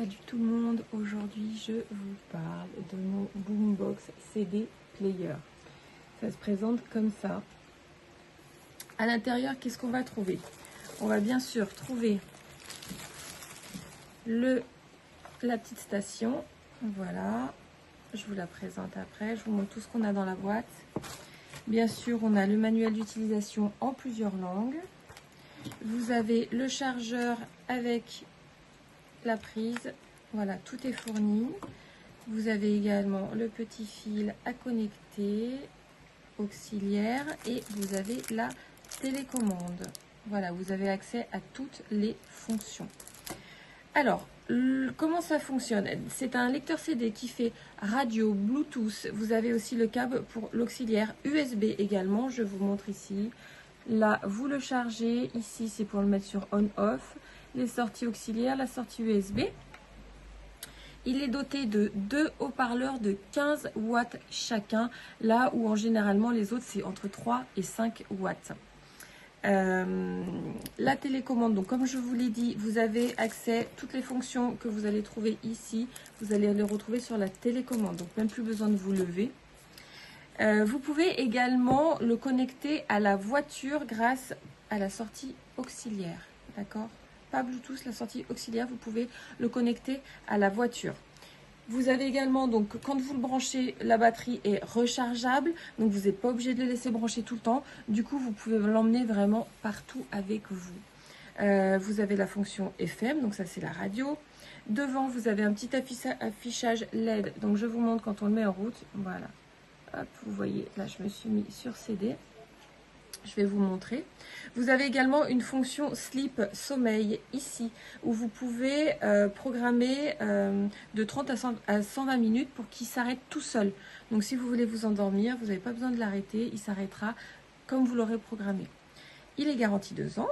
Salut tout le monde, aujourd'hui je vous parle de mon Boombox CD Player. Ça se présente comme ça. À l'intérieur, qu'est-ce qu'on va trouver? On va bien sûr trouver la petite station. Voilà, je vous la présente après, je vous montre tout ce qu'on a dans la boîte. Bien sûr, on a le manuel d'utilisation en plusieurs langues. Vous avez le chargeur avec la prise. Voilà, tout est fourni. Vous avez également le petit fil à connecter, auxiliaire, et vous avez la télécommande. Voilà, vous avez accès à toutes les fonctions. Alors, comment ça fonctionne? C'est un lecteur CD qui fait radio, Bluetooth. Vous avez aussi le câble pour l'auxiliaire USB également. Je vous montre ici. Là, vous le chargez. Ici, c'est pour le mettre sur on-off. Les sorties auxiliaires, la sortie USB. Il est doté de 2 haut-parleurs de 15 watts chacun, là où en généralement les autres c'est entre 3 et 5 watts. La télécommande, donc comme je vous l'ai dit, vous avez accès à toutes les fonctions que vous allez trouver ici, vous allez les retrouver sur la télécommande, donc même plus besoin de vous lever. Vous pouvez également le connecter à la voiture grâce à la sortie auxiliaire, d'accord? Pas Bluetooth, la sortie auxiliaire, vous pouvez le connecter à la voiture. Vous avez également, donc quand vous le branchez, la batterie est rechargeable, donc vous n'êtes pas obligé de le laisser brancher tout le temps. Du coup, vous pouvez l'emmener vraiment partout avec vous. Vous avez la fonction FM, donc ça c'est la radio. Devant, vous avez un petit affichage LED, donc je vous montre quand on le met en route. Voilà, hop, vous voyez, là je me suis mis sur CD. Je vais vous montrer. Vous avez également une fonction sleep sommeil ici où vous pouvez programmer de 30 à 120 minutes pour qu'il s'arrête tout seul. Donc si vous voulez vous endormir, vous n'avez pas besoin de l'arrêter, il s'arrêtera comme vous l'aurez programmé. Il est garanti 2 ans.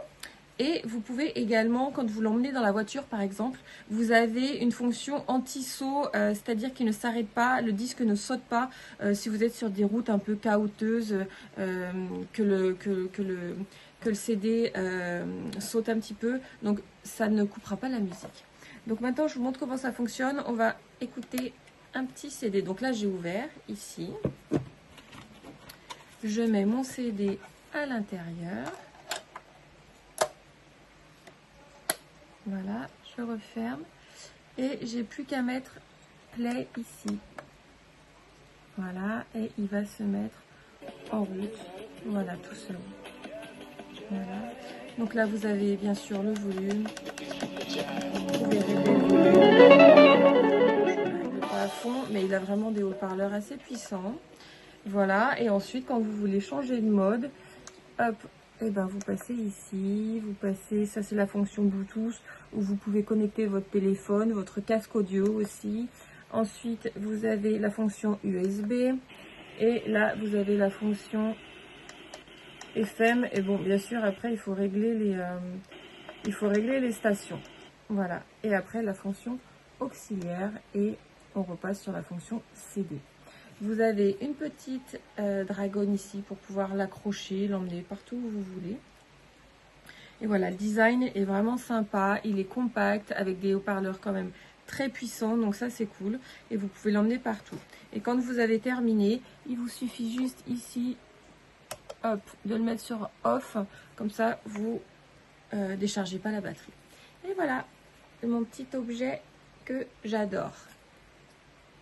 Et vous pouvez également, quand vous l'emmenez dans la voiture par exemple, vous avez une fonction anti-saut, c'est-à-dire qu'il ne s'arrête pas, le disque ne saute pas si vous êtes sur des routes un peu caouteuses, que le CD saute un petit peu, donc ça ne coupera pas la musique. Donc maintenant je vous montre comment ça fonctionne, on va écouter un petit CD. Donc là j'ai ouvert ici, je mets mon CD à l'intérieur. Voilà, je referme et j'ai plus qu'à mettre play ici. Voilà, et il va se mettre en route. Voilà, tout seul. Voilà. Donc là, vous avez bien sûr le volume. Vous pouvez régler le volume. Il n'est pas à fond, mais il a vraiment des haut-parleurs assez puissants. Voilà, et ensuite, quand vous voulez changer de mode, hop, et ben vous passez ici, vous passez, ça c'est la fonction Bluetooth où vous pouvez connecter votre téléphone, votre casque audio aussi. Ensuite, vous avez la fonction USB et là vous avez la fonction FM. Et bon, bien sûr, après il faut régler les stations. Voilà. Et après la fonction auxiliaire et on repasse sur la fonction CD. Vous avez une petite dragonne ici pour pouvoir l'accrocher, l'emmener partout où vous voulez. Et voilà, le design est vraiment sympa, il est compact avec des haut-parleurs quand même très puissants, donc ça c'est cool. Et vous pouvez l'emmener partout. Et quand vous avez terminé, il vous suffit juste ici, hop, de le mettre sur off, comme ça vous déchargez pas la batterie. Et voilà, mon petit objet que j'adore.